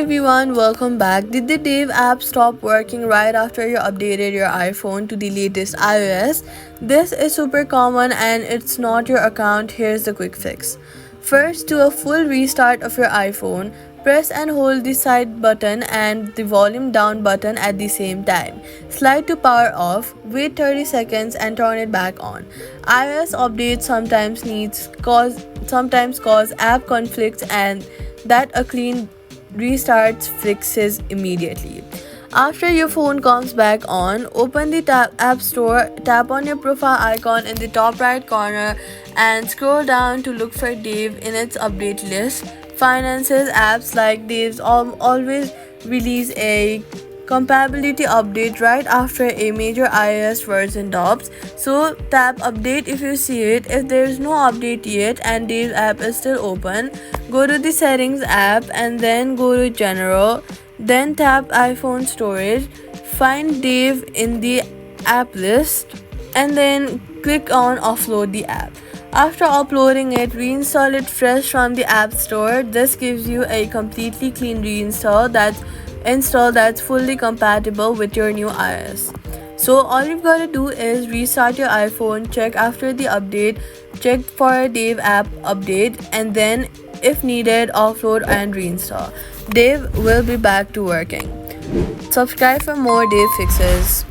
everyone, welcome back. Did the Dave app stop working right after you updated your iPhone to the latest iOS? This is super common and it's not your account. Here's the quick fix. First, do a full restart of your iPhone. Press and hold the side button and the volume down button at the same time. Slide to power off, wait 30 seconds and turn it back on. iOS updates sometimes cause app conflicts and that a clean restart fixes immediately. After your phone comes back on, open the App Store, tap on your profile icon in the top right corner, and scroll down to look for Dave in its update list. Finances apps like Dave's always release a compatibility update right after a major iOS version drops. So tap update if you see it. If there is no update yet and Dave's app is still open, go to the settings app and then go to general. Then tap iPhone storage, find Dave in the app list, and then click on offload the app. After uploading it, reinstall it fresh from the App Store. This gives you a completely clean reinstall that's fully compatible with your new iOS. So all you've got to do is restart your iPhone, check after the update, check for a Dave app update, and then if needed, offload and reinstall. Dave will be back to working. Subscribe for more Dave fixes.